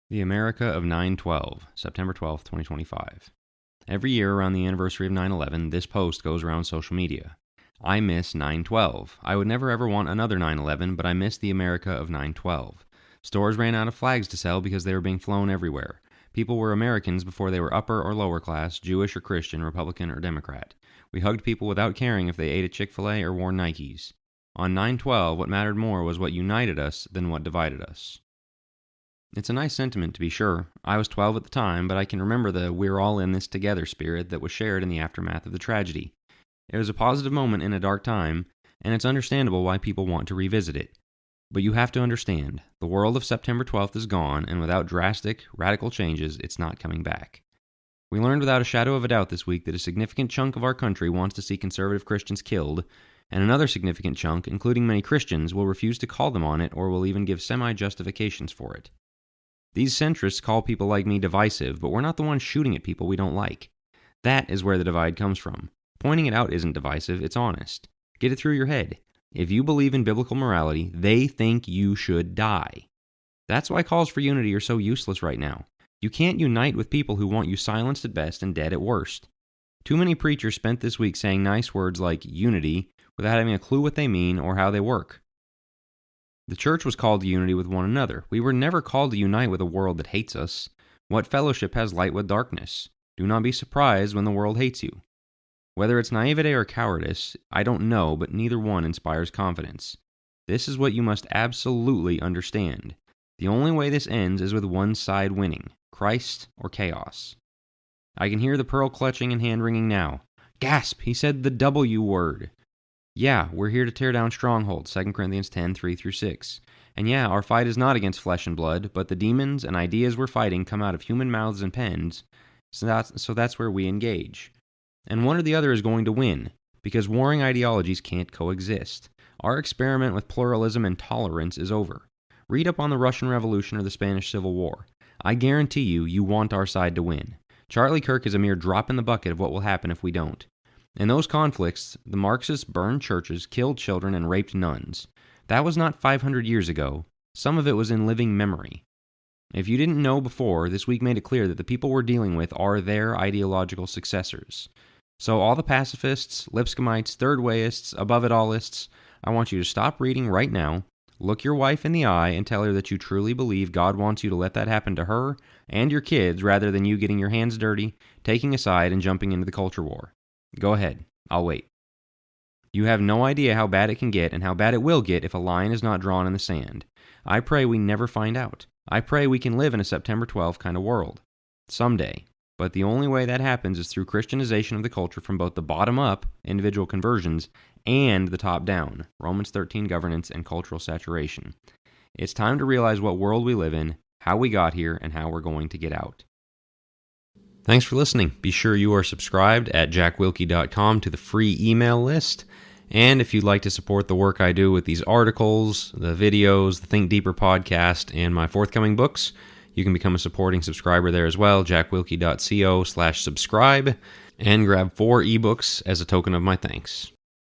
The America of 9/12, September 12, 2025. Every year around the anniversary of 9/11, this post goes around social media. I miss 9/12. I would never ever want another 9/11, but I miss the America of 9/12. Stores ran out of flags to sell because they were being flown everywhere. People were Americans before they were upper or lower class, Jewish or Christian, Republican or Democrat. We hugged people without caring if they ate at Chick-fil-A or wore Nikes. On 9/12, what mattered more was what united us than what divided us. It's a nice sentiment, to be sure. I was 12 at the time, but I can remember the we're all in this together spirit that was shared in the aftermath of the tragedy. It was a positive moment in a dark time, and it's understandable why people want to revisit it. But you have to understand, the world of September 12th is gone, and without drastic, radical changes, it's not coming back. We learned without a shadow of a doubt this week that a significant chunk of our country wants to see conservative Christians killed, and another significant chunk, including many Christians, will refuse to call them on it or will even give semi-justifications for it. These centrists call people like me divisive, but we're not the ones shooting at people we don't like. That is where the divide comes from. Pointing it out isn't divisive, it's honest. Get it through your head. If you believe in biblical morality, they think you should die. That's why calls for unity are so useless right now. You can't unite with people who want you silenced at best and dead at worst. Too many preachers spent this week saying nice words like unity without having a clue what they mean or how they work. The church was called to unity with one another. We were never called to unite with a world that hates us. What fellowship has light with darkness? Do not be surprised when the world hates you. Whether it's naivete or cowardice, I don't know, but neither one inspires confidence. This is what you must absolutely understand. The only way this ends is with one side winning, Christ or chaos. I can hear the pearl clutching and hand-wringing now. Gasp! He said the W word. Yeah, we're here to tear down strongholds, 2 Corinthians 10, 3-6. And yeah, our fight is not against flesh and blood, but the demons and ideas we're fighting come out of human mouths and pens, so that's where we engage. And one or the other is going to win, because warring ideologies can't coexist. Our experiment with pluralism and tolerance is over. Read up on the Russian Revolution or the Spanish Civil War. I guarantee you want our side to win. Charlie Kirk is a mere drop in the bucket of what will happen if we don't. In those conflicts, the Marxists burned churches, killed children, and raped nuns. That was not 500 years ago. Some of it was in living memory. If you didn't know before, this week made it clear that the people we're dealing with are their ideological successors. So all the pacifists, Lipscomites, third wayists, above-it-allists, I want you to stop reading right now, look your wife in the eye, and tell her that you truly believe God wants you to let that happen to her and your kids rather than you getting your hands dirty, taking a side, and jumping into the culture war. Go ahead. I'll wait. You have no idea how bad it can get and how bad it will get if a line is not drawn in the sand. I pray we never find out. I pray we can live in a September 12th kind of world. Someday. But the only way that happens is through Christianization of the culture from both the bottom up, individual conversions, and the top down, Romans 13 governance and cultural saturation. It's time to realize what world we live in, how we got here, and how we're going to get out. Thanks for listening. Be sure you are subscribed at jackwilkie.com to the free email list. And if you'd like to support the work I do with these articles, the videos, the Think Deeper podcast, and my forthcoming books, you can become a supporting subscriber there as well, jackwilkie.co/subscribe, and grab 4 ebooks as a token of my thanks.